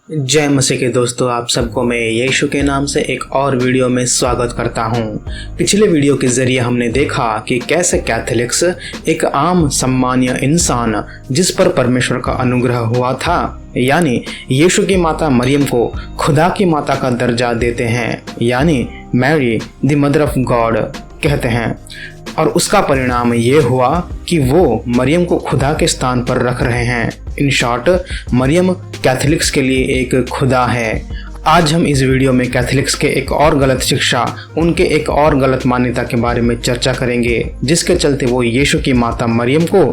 जय मसीह के दोस्तों, आप सबको मैं यीशु के नाम से एक और वीडियो में स्वागत करता हूं। पिछले वीडियो के जरिए हमने देखा कि कैसे कैथोलिक्स एक आम सम्मानीय इंसान जिस पर परमेश्वर का अनुग्रह हुआ था, यानी यीशु की माता मरियम को खुदा की माता का दर्जा देते हैं, यानी Mary the mother of God कहते हैं। और उसका परिणाम ये हुआ कि वो मरियम को खुदा के स्थान पर रख रहे हैं। इन शॉर्ट, मरियम कैथोलिक्स के लिए एक खुदा है। आज हम इस वीडियो में कैथोलिक्स के एक और गलत शिक्षा, उनके एक और गलत मान्यता के बारे में चर्चा करेंगे, जिसके चलते वो यीशु की माता मरियम को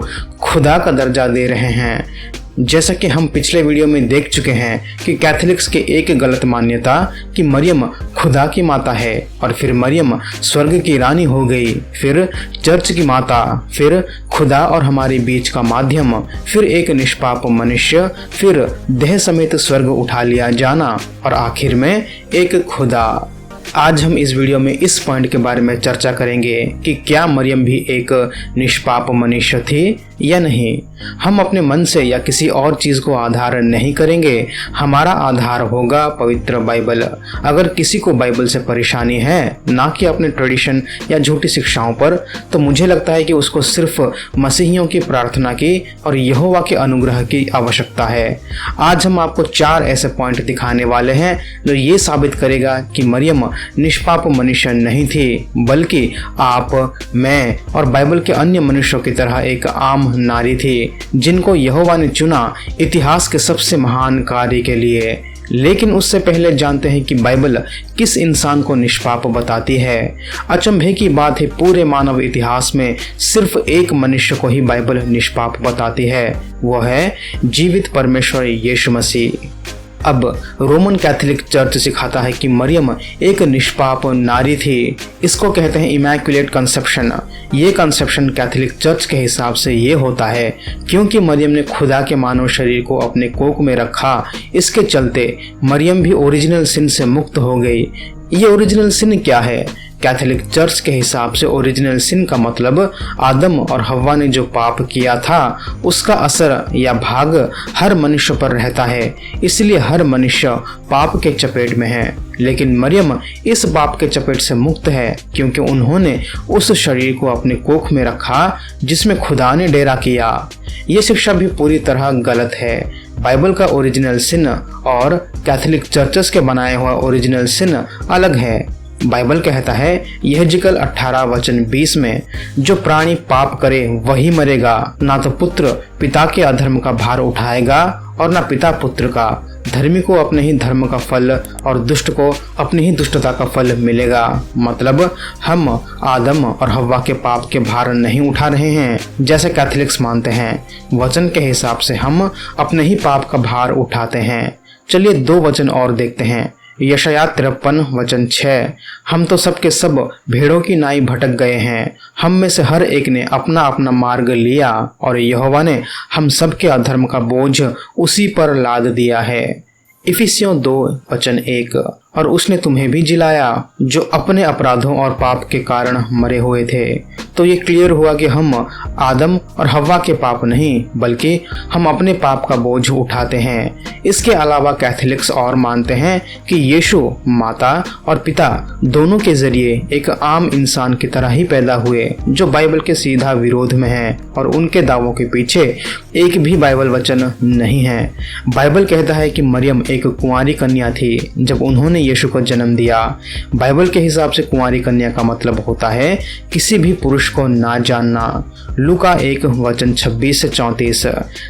खुदा का दर्जा दे रहे हैं। जैसा कि हम पिछले वीडियो में देख चुके हैं कि कैथोलिक्स के एक गलत मान्यता कि मरियम खुदा की माता है, और फिर मरियम स्वर्ग की रानी हो गई, फिर चर्च की माता, फिर खुदा और हमारे बीच का माध्यम, फिर एक निष्पाप मनुष्य, फिर देह समेत स्वर्ग उठा लिया जाना, और आखिर में एक खुदा। आज हम इस वीडियो में इस पॉइंट के बारे में चर्चा करेंगे कि क्या मरियम भी एक निष्पाप मनुष्य थी या नहीं। हम अपने मन से या किसी और चीज़ को आधार नहीं करेंगे, हमारा आधार होगा पवित्र बाइबल। अगर किसी को बाइबल से परेशानी है, ना कि अपने ट्रेडिशन या झूठी शिक्षाओं पर, तो मुझे लगता है कि उसको सिर्फ मसीहियों की प्रार्थना की और यहोवा के अनुग्रह की आवश्यकता है। आज हम आपको 4 ऐसे पॉइंट दिखाने वाले हैं जो ये साबित करेगा कि मरियम निष्पाप मनुष्य नहीं थी, बल्कि आप, मैं और बाइबल के अन्य मनुष्यों की तरह एक आम नारी थी, जिनको यहोवा ने चुना इतिहास के सबसे महान कार्य के लिए। लेकिन उससे पहले जानते हैं कि बाइबल किस इंसान को निष्पाप बताती है। अचंभे की बात है, पूरे मानव इतिहास में सिर्फ एक मनुष्य को ही बाइबल निष्पाप बताती है, वो है जीवित परमेश्वर यीशु मसीह। अब रोमन कैथोलिक चर्च सिखाता है कि मरियम एक निष्पाप नारी थी। इसको कहते हैं इमैक्युलेट कंसेप्शन। ये कंसेप्शन कैथोलिक चर्च के हिसाब से ये होता है क्योंकि मरियम ने खुदा के मानव शरीर को अपने कोख में रखा। इसके चलते मरियम भी ओरिजिनल सिन से मुक्त हो गई। ये ओरिजिनल सिन क्या है? कैथोलिक चर्च के हिसाब से ओरिजिनल सिन का मतलब आदम और हव्वा ने जो पाप किया था, उसका असर या भाग हर मनुष्य पर रहता है, इसलिए हर मनुष्य पाप के चपेट में है। लेकिन मरियम इस पाप के चपेट से मुक्त है क्योंकि उन्होंने उस शरीर को अपने कोख में रखा जिसमें खुदा ने डेरा किया। ये शिक्षा भी पूरी तरह गलत है। बाइबल का ओरिजिनल सिन और कैथोलिक चर्चेस के बनाए हुआ ओरिजिनल सिन अलग है। बाइबल कहता है यहेजकेल 18 वचन 20 में, जो प्राणी पाप करे वही मरेगा, ना तो पुत्र पिता के अधर्म का भार उठाएगा और ना पिता पुत्र का। धर्मी को अपने ही धर्म का फल और दुष्ट को अपनी ही दुष्टता का फल मिलेगा। मतलब हम आदम और हव्वा के पाप के भार नहीं उठा रहे हैं जैसे कैथोलिक्स मानते हैं। वचन के हिसाब से हम अपने ही पाप का भार उठाते हैं। चलिए 2 वचन और देखते हैं। यशायाह 53 वचन 6, हम तो सब के सब भेड़ों की नाई भटक गए हैं, हम में से हर एक ने अपना अपना मार्ग लिया और यहोवा ने हम सब के अधर्म का बोझ उसी पर लाद दिया है। इफिसियों 2 वचन 1, और उसने तुम्हें भी जिलाया जो अपने अपराधों और पाप के कारण मरे हुए थे। तो ये क्लियर हुआ कि हम आदम और हव्वा के पाप नहीं, बल्कि हम अपने पाप का बोझ उठाते हैं। इसके अलावा कैथोलिक्स और मानते हैं कि यीशु माता और पिता दोनों के जरिए एक आम इंसान की तरह ही पैदा हुए, जो बाइबल के सीधा विरोध में है, और उनके दावों के पीछे एक भी बाइबल वचन नहीं है। बाइबल कहता है कि मरियम एक कुंवारी कन्या थी जब उन्होंने यीशु को जन्म दिया। बाइबल के हिसाब से कुंवारी कन्या का मतलब होता है किसी भी पुरुष को ना जानना। लूका 1 वचन 26 से 34,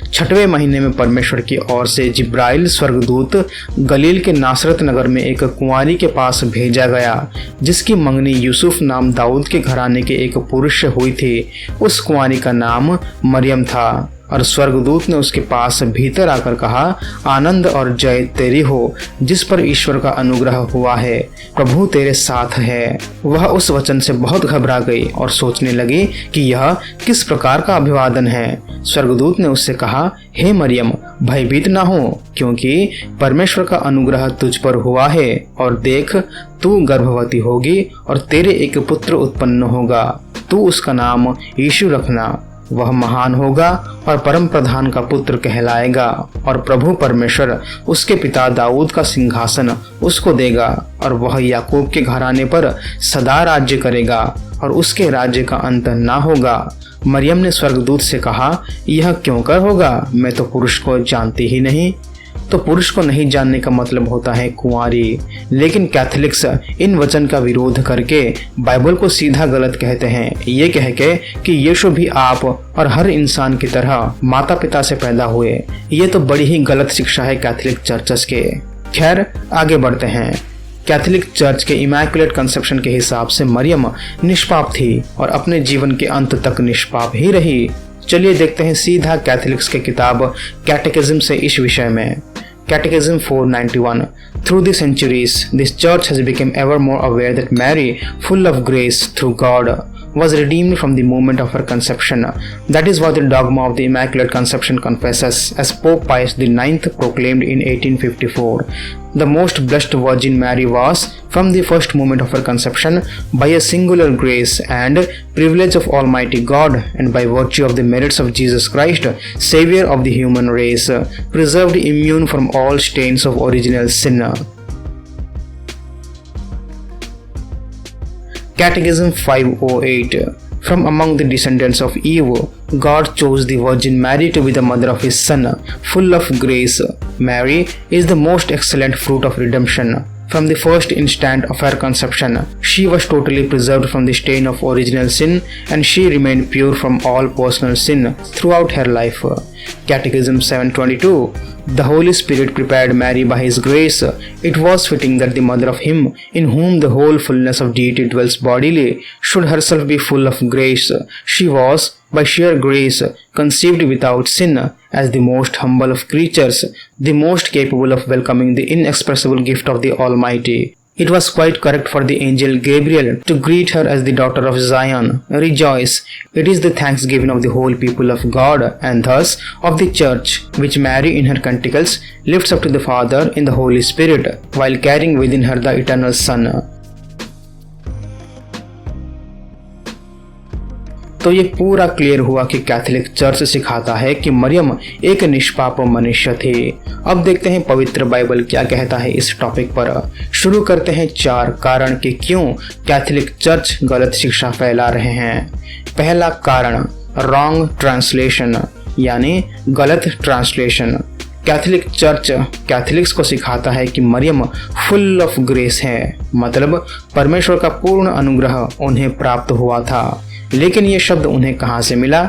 6वें महीने में परमेश्वर की ओर से जिब्राइल स्वर्गदूत गलील के नासरत नगर में एक कुंवारी के पास भेजा गया, जिसकी मंगनी यूसुफ नाम दाऊद के घराने के एक पुरुष से हुई थी। उस कुंवारी का नाम मरियम था। और स्वर्गदूत ने उसके पास भीतर आकर कहा, आनंद और जय तेरी हो, जिस पर ईश्वर का अनुग्रह हुआ है, प्रभु तेरे साथ है। वह उस वचन से बहुत घबरा गई और सोचने लगी कि यह किस प्रकार का अभिवादन है। स्वर्गदूत ने उससे कहा, हे मरियम, भयभीत ना हो, क्योंकि परमेश्वर का अनुग्रह तुझ पर हुआ है, और देख तू गर्भवती होगी और तेरे एक पुत्र उत्पन्न होगा, तू उसका नाम यीशु रखना। वह महान होगा और परम प्रधान का पुत्र कहलाएगा और प्रभु परमेश्वर उसके पिता दाऊद का सिंहासन उसको देगा और वह याकूब के घराने पर सदा राज्य करेगा और उसके राज्य का अंत ना होगा। मरियम ने स्वर्गदूत से कहा, यह क्यों कर होगा, मैं तो पुरुष को जानती ही नहीं। तो पुरुष को नहीं जानने का मतलब होता है कुंवारी। लेकिन कैथोलिक्स इन वचन का विरोध करके बाइबल को सीधा गलत कहते हैं, ये कह के कि यीशु भी आप और हर इंसान की तरह माता पिता से पैदा हुए। ये तो बड़ी ही गलत शिक्षा है कैथोलिक चर्चेस के। खैर आगे बढ़ते हैं। कैथोलिक चर्च के इमैकुलेट कंसेप्शन के हिसाब से मरियम निष्पाप थी और अपने जीवन के अंत तक निष्पाप ही रही। चलिए देखते हैं सीधा कैथोलिक्स के किताब कैटेकिज्म से इस विषय में। Catechism 491. Through the centuries, this church has become ever more aware that Mary, full of grace through God, was redeemed from the moment of her conception. That is what the dogma of the Immaculate Conception confesses, as Pope Pius IX proclaimed in 1854. The most blessed Virgin Mary was, from the first moment of her conception, by a singular grace and privilege of Almighty God, and by virtue of the merits of Jesus Christ, Savior of the human race, preserved immune from all stains of original sin. Catechism 508. From among the descendants of Eve, God chose the Virgin Mary to be the mother of His Son, full of grace. Mary is the most excellent fruit of redemption. From the first instant of her conception, she was totally preserved from the stain of original sin, and she remained pure from all personal sin throughout her life. Catechism 722. The Holy Spirit prepared Mary by His grace. It was fitting that the mother of Him, in whom the whole fullness of deity dwells bodily, should herself be full of grace. She was, by sheer grace, conceived without sin, as the most humble of creatures, the most capable of welcoming the inexpressible gift of the Almighty. It was quite correct for the angel Gabriel to greet her as the daughter of Zion. Rejoice! It is the thanksgiving of the whole people of God, and thus of the Church, which Mary in her canticles lifts up to the Father in the Holy Spirit, while carrying within her the eternal Son. तो ये पूरा clear हुआ कि Catholic church सिखाता है कि मरियम एक निष्पाप मनुष्य थी। अब देखते हैं पवित्र बाइबल क्या कहता है इस टॉपिक पर। शुरू करते हैं 4 कारण कि क्यों कैथोलिक चर्च गलत शिक्षा फैला रहे हैं। पहला कारण, रॉन्ग ट्रांसलेशन, यानी गलत ट्रांसलेशन। कैथोलिक चर्च कैथोलिक्स को सिखाता है कि मरियम फुल ऑफ ग्रेस है, मतलब परमेश्वर का पूर्ण अनुग्रह उन्हें प्राप्त हुआ था। लेकिन ये शब्द उन्हें कहाँ से मिला?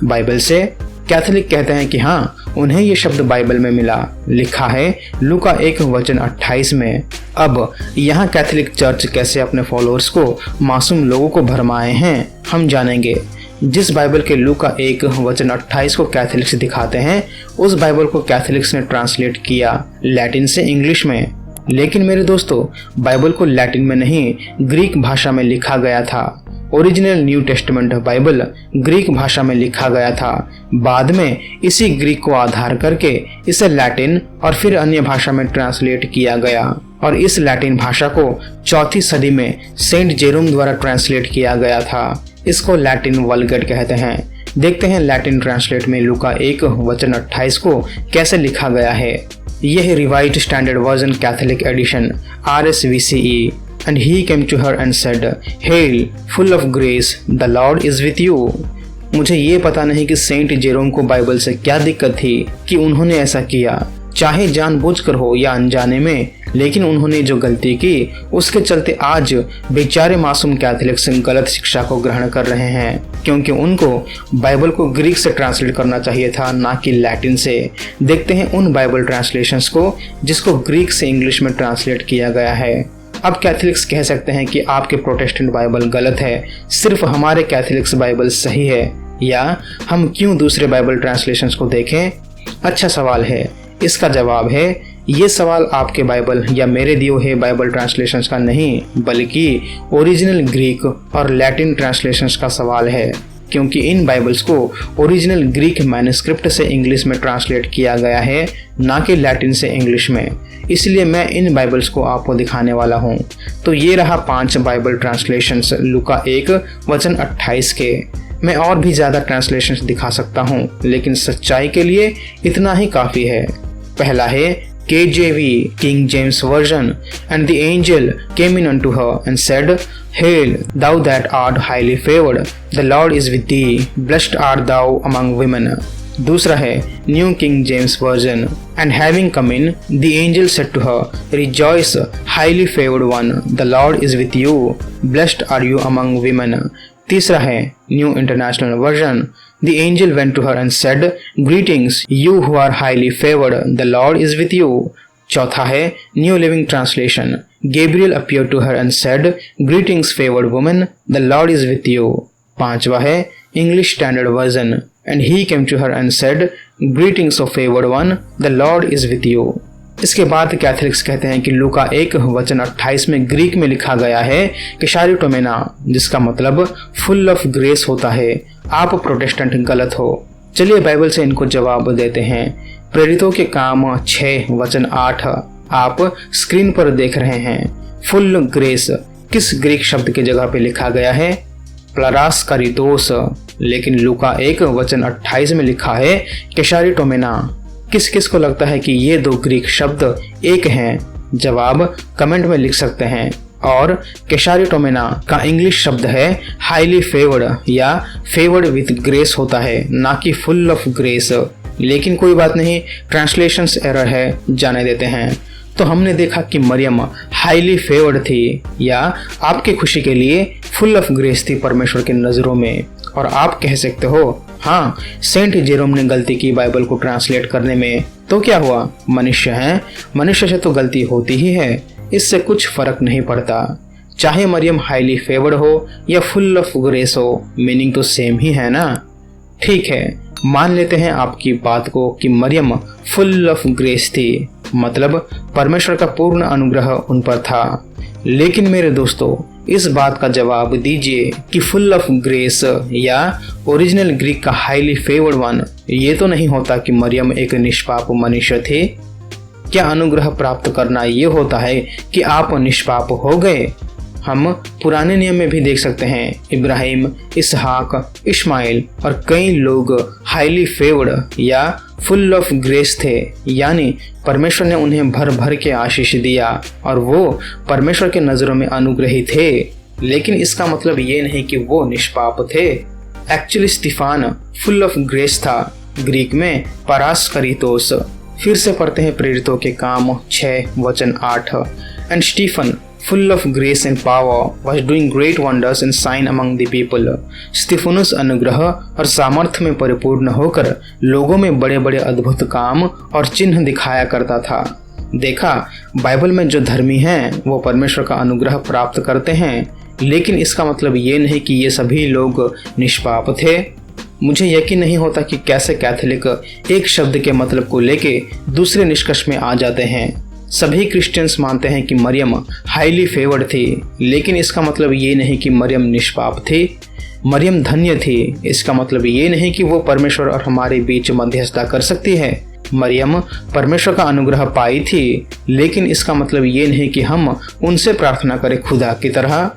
बाइबल से। कैथोलिक कहते हैं कि हाँ, उन्हें ये शब्द बाइबल में मिला, लिखा है लूका 1:28 में। अब यहाँ कैथोलिक चर्च कैसे अपने फॉलोअर्स को, मासूम लोगों को भरमाए हैं, हम जानेंगे। जिस बाइबल के लूका 1:28 को कैथोलिक्स दिखाते हैं, उस बाइबल को कैथोलिक्स ने ट्रांसलेट किया लैटिन से इंग्लिश में। लेकिन मेरे दोस्तों, बाइबल को लैटिन में नहीं, ग्रीक भाषा में लिखा गया था। Original new testament Bible Greek भाषा में लिखा गया था। बाद में इसी ग्रीक को आधार करके इसे लैटिन और फिर अन्य भाषा में ट्रांसलेट किया गया, और इस लैटिन भाषा को 4वीं सदी में सेंट जेरोम द्वारा ट्रांसलेट किया गया था। इसको लैटिन वल्गेट कहते हैं। देखते हैं लैटिन ट्रांसलेट में लूका 1:28 को कैसे लिखा गया है। यह revised standard version Catholic edition RSVCE। And he came to her and said, Hail, full of grace, the Lord is with you. मुझे ये पता नहीं कि सेंट जेरोम को बाइबल से क्या दिक्कत थी कि उन्होंने ऐसा किया, चाहे जानबूझकर हो या अनजाने में। लेकिन उन्होंने जो गलती की, उसके चलते आज बेचारे मासूम कैथोलिक्स गलत शिक्षा को ग्रहण कर रहे हैं, क्योंकि उनको बाइबल को ग्रीक से ट्रांसलेट करना चाहिए था, ना कि लैटिन से। देखते हैं उन बाइबल ट्रांसलेशंस को जिसको ग्रीक से इंग्लिश में ट्रांसलेट किया गया है। अब कैथोलिक्स कह सकते हैं कि आपके प्रोटेस्टेंट बाइबल गलत है, सिर्फ हमारे कैथोलिक्स बाइबल सही है, या हम क्यों दूसरे बाइबल ट्रांसलेशंस को देखें? अच्छा सवाल है। इसका जवाब है, ये सवाल आपके बाइबल या मेरे दिए हुए बाइबल ट्रांसलेशंस का नहीं, बल्कि ओरिजिनल ग्रीक और लैटिन ट्रांसलेशंस का सवाल है, क्योंकि इन बाइबल्स को ओरिजिनल ग्रीक मैन्युस्क्रिप्ट से इंग्लिश में ट्रांसलेट किया गया है, ना कि लैटिन से इंग्लिश में। इसलिए मैं इन बाइबल्स को आपको दिखाने वाला हूँ। तो ये रहा 5 बाइबल ट्रांसलेशंस लूका 1:28 के। मैं और भी ज़्यादा ट्रांसलेशंस दिखा सकता हूँ, लेकिन सच्चाई के लिए इतना ही काफ़ी है। पहला है KJV, King James Version, and the angel came in unto her and said, Hail, thou that art highly favored, the Lord is with thee, blessed art thou among women. दूसरा है New King James Version, and having come in, the angel said to her, Rejoice, highly favored one, the Lord is with you, blessed are you among women. तीसरा है New International Version, The angel went to her and said, Greetings, you who are highly favored, the Lord is with you. चौथा है New Living Translation, Gabriel appeared to her and said, Greetings, favored woman, the Lord is with you. पांचवा है English Standard Version, and he came to her and said, Greetings, O favored one, the Lord is with you. इसके बाद Catholics कहते हैं कि लूका 1:28 में Greek में लिखा गया है कि शारिटोमेना, जिसका मतलब फुल ऑफ ग्रेस होता है। आप प्रोटेस्टेंट गलत हो। चलिए बाइबल से इनको जवाब देते हैं। प्रेरितों के काम 6:8 आप स्क्रीन पर देख रहे हैं। फुल ग्रेस किस ग्रीक शब्द की जगह पे लिखा गया है? प्लरास कारितोस। लेकिन लूका 1:28 में लिखा है कि शारिटोमेना। किस किस को लगता है कि ये दो ग्रीक शब्द एक हैं? जवाब कमेंट में लिख सकते हैं। और कैशारिटोमेना का इंग्लिश शब्द है हाईली फेवर्ड या फेवर्ड विथ ग्रेस होता है, ना कि फुल ऑफ ग्रेस। लेकिन कोई बात नहीं, ट्रांसलेशंस एरर है, जाने देते हैं। तो हमने देखा कि मरियम हाईली फेवर्ड थी, या आपकी खुशी के लिए फुल ऑफ ग्रेस थी परमेश्वर की नज़रों में। और आप कह सकते हो हाँ, सेंट जेरोम ने गलती की बाइबल को ट्रांसलेट करने में, तो क्या हुआ? मनुष्य हैं, मनुष्य से तो गलती होती ही है, इससे कुछ फर्क नहीं पड़ता। चाहे मरियम हाईली फेवर्ड हो या फुल ऑफ ग्रेस हो, मीनिंग तो सेम ही है ना। ठीक है, मान लेते हैं आपकी बात को कि मरियम फुल ऑफ ग्रेस थी, मतलब परमेश्वर का पूर्ण अनुग्रह उन पर था। लेकिन मेरे दोस्तों, इस बात का जवाब दीजिए कि फुल ऑफ ग्रेस या ओरिजिनल ग्रीक का हाईली फेवर्ड वन, ये तो नहीं होता कि मरियम एक निष्पाप मनुष्य थे। क्या अनुग्रह प्राप्त करना ये होता है कि आप निष्पाप हो गए? हम पुराने नियम में भी देख सकते हैं, इब्राहिम, इसहाक, इस्माइल और कई लोग हाईली फेवर्ड या फुल ऑफ ग्रेस थे, यानी परमेश्वर ने उन्हें भर भर के आशीष दिया और वो परमेश्वर के नज़रों में अनुग्रही थे। लेकिन इसका मतलब ये नहीं कि वो निष्पाप थे। एक्चुअली स्तिफान फुल ऑफ ग्रेस था, ग्रीक में परास करितोस। फिर से पढ़ते हैं प्रेरितों के काम 6:8। And Stephen full of grace and power was doing great wonders and sign among the people। स्तिफनुस अनुग्रह और सामर्थ्य में परिपूर्ण होकर लोगों में बड़े बड़े अद्भुत काम और चिन्ह दिखाया करता था। देखा, बाइबल में जो धर्मी हैं वो परमेश्वर का अनुग्रह प्राप्त करते हैं, लेकिन इसका मतलब ये नहीं कि ये सभी लोग निष्पाप थे। मुझे यकीन नहीं होता कि कैसे कैथोलिक एक शब्द के मतलब को लेके दूसरे निष्कर्ष में आ जाते हैं। सभी क्रिश्चियंस मानते हैं कि मरियम हाईली फेवर्ड थी, लेकिन इसका मतलब ये नहीं कि मरियम निष्पाप थी। मरियम धन्य थी, इसका मतलब ये नहीं कि वो परमेश्वर और हमारे बीच मध्यस्थता कर सकती है। मरियम परमेश्वर का अनुग्रह पाई थी, लेकिन इसका मतलब ये नहीं कि हम उनसे प्रार्थना करें खुदा की तरह।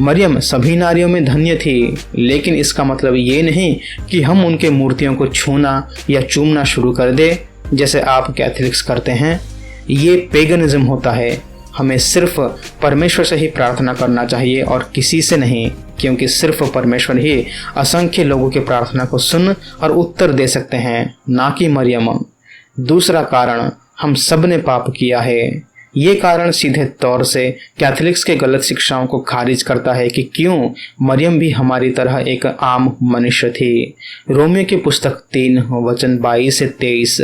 मरियम सभी नारियों में धन्य थी, लेकिन इसका मतलब ये नहीं कि हम उनके मूर्तियों को छूना या चूमना शुरू कर दे, जैसे आप कैथोलिक्स करते हैं। ये पेगनिज्म होता है। हमें सिर्फ परमेश्वर से ही प्रार्थना करना चाहिए और किसी से नहीं, क्योंकि सिर्फ परमेश्वर ही असंख्य लोगों की प्रार्थना को सुन और उत्तर दे सकते हैं, ना कि मरियम। दूसरा कारण, हम सब ने पाप किया है। ये कारण सीधे तौर से कैथोलिक्स के गलत शिक्षाओं को खारिज करता है कि क्यों मरियम भी हमारी तरह एक आम मनुष्य थी। रोमियो की पुस्तक 3:22-23।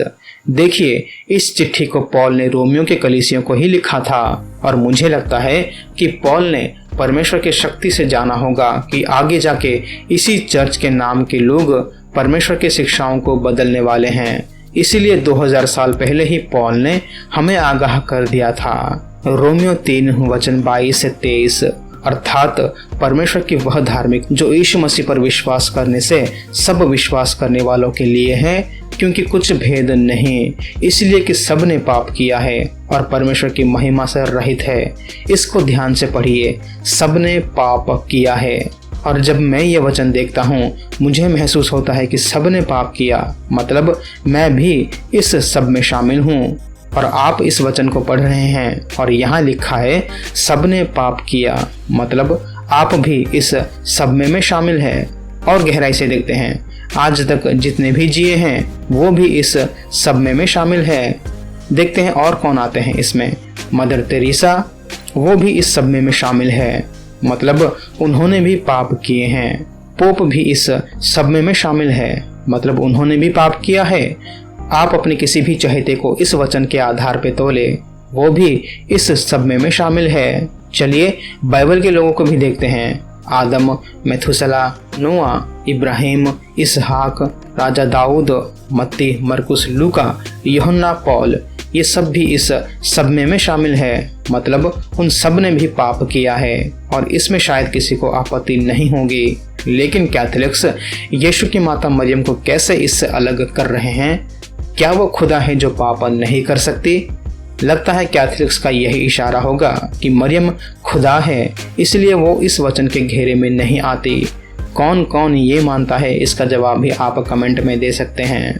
देखिए, इस चिट्ठी को पॉल ने रोमियो के कलीसियों को ही लिखा था, और मुझे लगता है कि पॉल ने परमेश्वर की शक्ति से जाना होगा कि आगे जाके इसी चर्च के नाम के लोग परमेश्वर की शिक्षाओं को बदलने वाले हैं। इसीलिए 2000 साल पहले ही पॉल ने हमें आगाह कर दिया था। रोमियो 3:22-23, अर्थात परमेश्वर की वह धार्मिक जो यीशु मसीह पर विश्वास करने से सब विश्वास करने वालों के लिए है, क्योंकि कुछ भेद नहीं, इसलिए कि सब ने पाप किया है और परमेश्वर की महिमा से रहित है। इसको ध्यान से पढ़िए, सब ने पाप किया है। और जब मैं ये वचन देखता हूँ मुझे महसूस होता है कि सब ने पाप किया, मतलब मैं भी इस सब में शामिल हूँ। और आप इस वचन को पढ़ रहे हैं और यहाँ लिखा है सब ने पाप किया, मतलब आप भी इस सब में शामिल है। और गहराई से देखते हैं, आज तक जितने भी जिए हैं वो भी इस सब में शामिल है। देखते हैं और कौन आते हैं इसमें। मदर तेरेसा, वो भी इस सब में शामिल है, मतलब उन्होंने भी पाप किए हैं। पोप भी इस सब में शामिल है, मतलब उन्होंने भी पाप किया है। आप अपने किसी भी चहेते को इस वचन के आधार पे तोले, वो भी इस सब में शामिल है। चलिए बाइबल के लोगों को भी देखते हैं। आदम, मेथुसला, नोआ, इब्राहिम, इसहाक, राजा दाऊद, मत्ती, मरकुस, लूका, यूहन्ना, पौल, ये सब भी इस सब में शामिल है, मतलब उन सब ने भी पाप किया है। और इसमें शायद किसी को आपत्ति नहीं होगी, लेकिन कैथोलिक्स यीशु की माता मरियम को कैसे इससे अलग कर रहे हैं? क्या वो खुदा है जो पाप नहीं कर सकती? लगता है कैथोलिक्स का यही इशारा होगा कि मरियम खुदा है, इसलिए वो इस वचन के घेरे में नहीं आती। कौन कौन ये मानता है, इसका जवाब भी आप कमेंट में दे सकते हैं।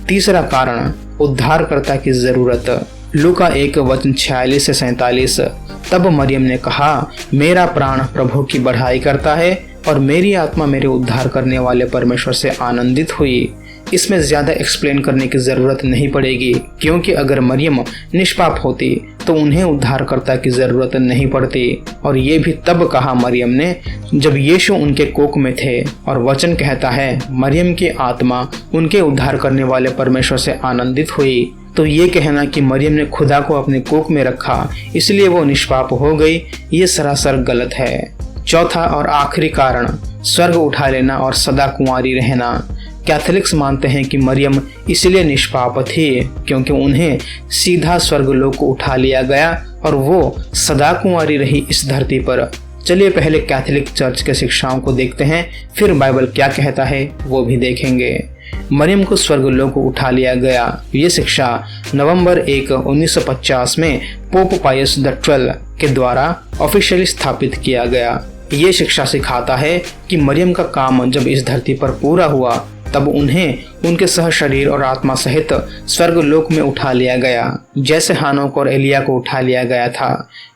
तीसरा कारण, उद्धारकर्ता की जरूरत। लूका 1:46 से 47। तब मरियम ने कहा, मेरा प्राण प्रभु की बढ़ाई करता है और मेरी आत्मा मेरे उद्धार करने वाले परमेश्वर से आनंदित हुई। इसमें ज्यादा एक्सप्लेन करने की जरूरत नहीं पड़ेगी, क्योंकि अगर मरियम निष्पाप होती तो उन्हें उद्धारकर्ता की जरूरत नहीं पड़ती। और ये भी तब कहा मरियम ने जब यीशु उनके कोख में थे। और वचन कहता है मरियम की आत्मा उनके उद्धार करने वाले परमेश्वर से आनंदित हुई। तो ये कहना कि मरियम ने खुदा को अपने कोख में रखा इसलिए वो निष्पाप हो गई, ये सरासर गलत है। चौथा और आखिरी कारण, स्वर्ग उठा लेना और सदा कुंवारी रहना। कैथोलिक्स मानते हैं कि मरियम इसलिए निष्पाप थी क्योंकि उन्हें सीधा स्वर्गलोक को उठा लिया गया और वो सदा कुंवारी रही इस धरती पर। चलिए पहले कैथोलिक चर्च के शिक्षाओं को देखते हैं, फिर बाइबल क्या कहता है वो भी देखेंगे। मरियम को स्वर्गलोक को उठा लिया गया, ये शिक्षा नवंबर 1, 1950 में पोप पायस XII के द्वारा ऑफिशियली स्थापित किया गया। ये शिक्षा सिखाता है कि मरियम का काम जब इस धरती पर पूरा हुआ तब उन्हें उनके सह शरीर और आत्मा सहित स्वर्गलोक में उठा लिया गया, जैसे हानोक और एलिया को उठा लिया गया था।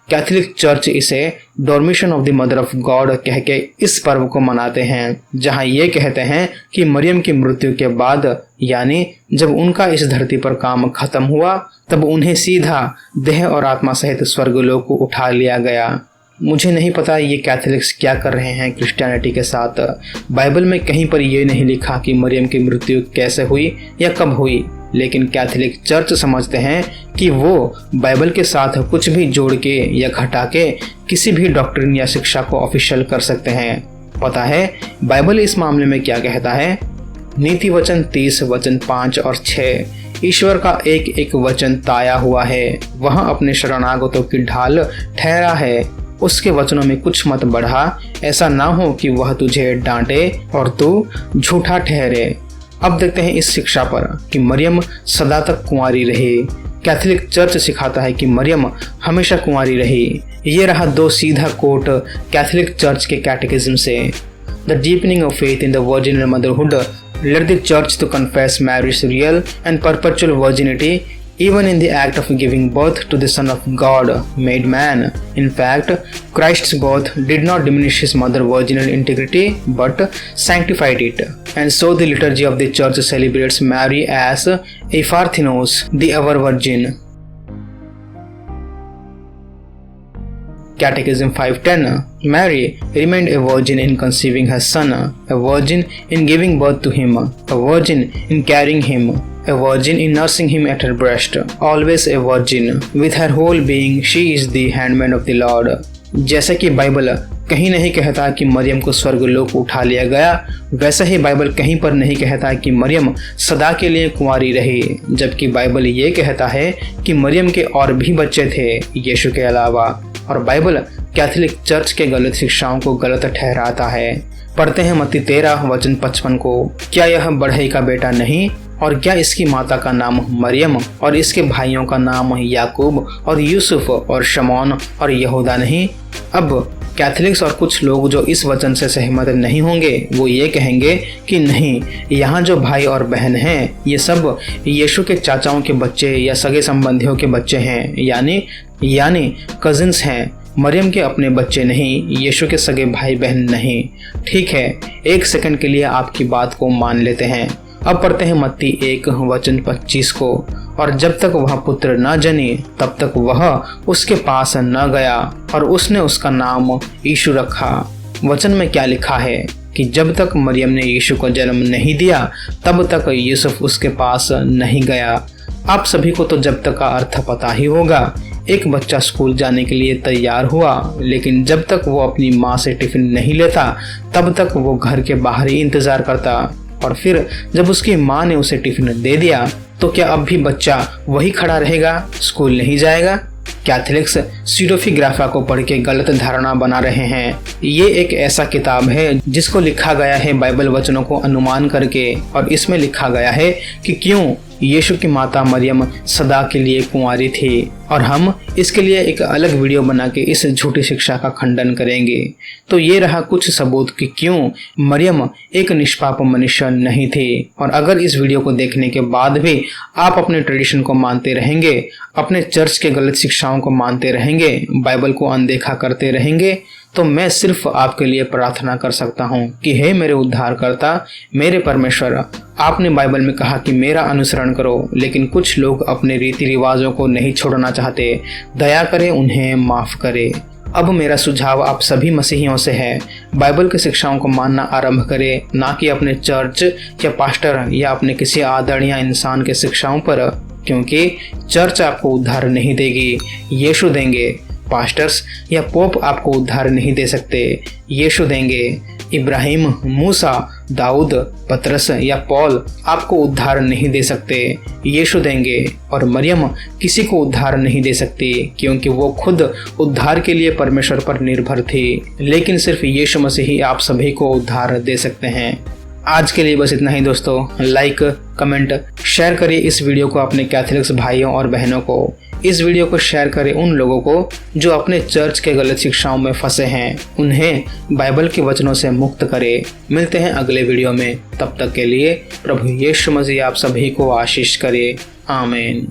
कैथोलिक चर्च इसे dormition of the mother of God कह के इस पर्व को मनाते हैं, जहां ये कहते हैं कि मरियम की मृत्यु के बाद, यानी जब उनका इस धरती पर काम खत्म हुआ, तब उन्हें सीधा देह और आत्मा सहित स्वर्गलोक को उठा लिया गया। मुझे नहीं पता ये कैथोलिक्स क्या कर रहे हैं क्रिश्चियनिटी के साथ। बाइबल में कहीं पर ये नहीं लिखा कि मरियम की मृत्यु कैसे हुई या कब हुई, लेकिन कैथोलिक चर्च समझते हैं कि वो बाइबल के साथ कुछ भी जोड़ के या घटा के किसी भी डॉक्ट्रिन या शिक्षा को ऑफिशियल कर सकते हैं। पता है बाइबल इस मामले में क्या कहता है? नीति वचन 30 वचन 5 और 6, ईश्वर का एक एक वचन ताया हुआ है, वह अपने शरणागतों की ढाल ठहरा है। उसके वचनों में कुछ मत बढ़ा, ऐसा ना हो कि वह तुझे डांटे और तू झूठा ठहरे। अब देखते हैं इस शिक्षा पर कि मरियम सदा तक कुंवारी रही। कैथोलिक चर्च सिखाता है कि मरियम हमेशा कुंवारी रही। ये रहा 2 सीधा कोट कैथोलिक चर्च के कैटेकिज्म से। The deepening of faith in the virginal motherhood led the church to confess Mary's real and perpetual virginity even in the act of giving birth to the Son of God made man. In fact, Christ's birth did not diminish his mother virginal integrity but sanctified it. And so the liturgy of the church celebrates Mary as Epharthenos, the ever virgin. Catechism 5:10. Mary remained a virgin in conceiving her son, a virgin in giving birth to him, a virgin in carrying him, a virgin in nursing him at her breast, always a virgin. With her whole being, she is the handmaid of the Lord. जैसे कि Bible कहीं नहीं कहता कि मरियम को स्वर्गलोक उठा लिया गया, वैसे ही बाइबल कहीं पर नहीं कहता कि मरियम सदा के लिए कुंवारी रही, जबकि बाइबल ये कहता है कि मरियम के और भी बच्चे थे यीशु के अलावा। और बाइबल कैथोलिक चर्च के गलत शिक्षाओं को गलत ठहराता है। पढ़ते हैं मत्ती 13 वचन 55 को, क्या यह बढ़ई का बेटा नहीं और क्या इसकी माता का नाम मरियम और इसके भाइयों का नाम याकूब और यूसुफ और शमौन और यहूदा नहीं? अब कैथोलिक्स और कुछ लोग जो इस वचन से सहमत नहीं होंगे वो ये कहेंगे कि नहीं, यहाँ जो भाई और बहन हैं ये सब यीशु के चाचाओं के बच्चे या सगे संबंधियों के बच्चे हैं, यानी कजिन्स हैं, मरियम के अपने बच्चे नहीं, यीशु के सगे भाई बहन नहीं। ठीक है, एक सेकंड के लिए आपकी बात को मान लेते हैं। अब पढ़ते हैं मत्ती 1:25 को। और जब तक वह पुत्र न जनी तब तक वह उसके पास न गया और उसने उसका नाम यीशु रखा। वचन में क्या लिखा है कि जब तक मरियम ने यीशु को जन्म नहीं दिया तब तक यूसुफ उसके पास नहीं गया। आप सभी को तो जब तक का अर्थ पता ही होगा। एक बच्चा स्कूल जाने के लिए तैयार हुआ, लेकिन जब तक वो अपनी माँ से टिफिन नहीं लेता तब तक वो घर के बाहर ही इंतजार करता। और फिर जब उसकी माँ ने उसे टिफिन दे दिया तो क्या अब भी बच्चा वही खड़ा रहेगा, स्कूल नहीं जाएगा? कैथोलिक्स सीडोफिग्राफा को पढ़ के गलत धारणा बना रहे हैं। ये एक ऐसा किताब है जिसको लिखा गया है बाइबल वचनों को अनुमान करके, और इसमें लिखा गया है कि क्यों यीशु की माता मरियम सदा के लिए कुंवारी थी, और हम इसके लिए एक अलग वीडियो बना के इस झूठी शिक्षा का खंडन करेंगे। तो ये रहा कुछ सबूत कि क्यों मरियम एक निष्पाप मनुष्य नहीं थी। और अगर इस वीडियो को देखने के बाद भी आप अपने ट्रेडिशन को मानते रहेंगे, अपने चर्च के गलत शिक्षाओं को मानते रहेंगे, बाइबल को अनदेखा करते रहेंगे, तो मैं सिर्फ आपके लिए प्रार्थना कर सकता हूँ कि हे मेरे उद्धारकर्ता, मेरे परमेश्वर, आपने बाइबल में कहा कि मेरा अनुसरण करो, लेकिन कुछ लोग अपने रीति रिवाजों को नहीं छोड़ना चाहते। दया करें, उन्हें माफ करें। अब मेरा सुझाव आप सभी मसीहियों से है, बाइबल की शिक्षाओं को मानना आरंभ करें, ना कि अपने चर्च या पास्टर या अपने किसी आदरणीय इंसान के शिक्षाओं पर, क्योंकि चर्च आपको उद्धार नहीं देगी, यीशु देंगे। पास्टर्स या पोप आपको उद्धार नहीं दे सकते, यीशु देंगे। इब्राहिम, मूसा, दाऊद, पतरस या पौल आपको उद्धार नहीं दे सकते, यीशु देंगे। और मरियम किसी को उद्धार नहीं दे सकती, क्योंकि वो खुद उद्धार के लिए परमेश्वर पर निर्भर थी, लेकिन सिर्फ यीशु मसीह ही आप सभी को उद्धार दे सकते हैं। आज के लिए बस इतना ही दोस्तों। लाइक, कमेंट, शेयर करिए इस वीडियो को अपने कैथोलिक्स भाइयों और बहनों को। इस वीडियो को शेयर करें उन लोगों को जो अपने चर्च के गलत शिक्षाओं में फंसे हैं, उन्हें बाइबल के वचनों से मुक्त करें। मिलते हैं अगले वीडियो में, तब तक के लिए प्रभु यीशु मसीह आप सभी को आशीष करे। आमीन।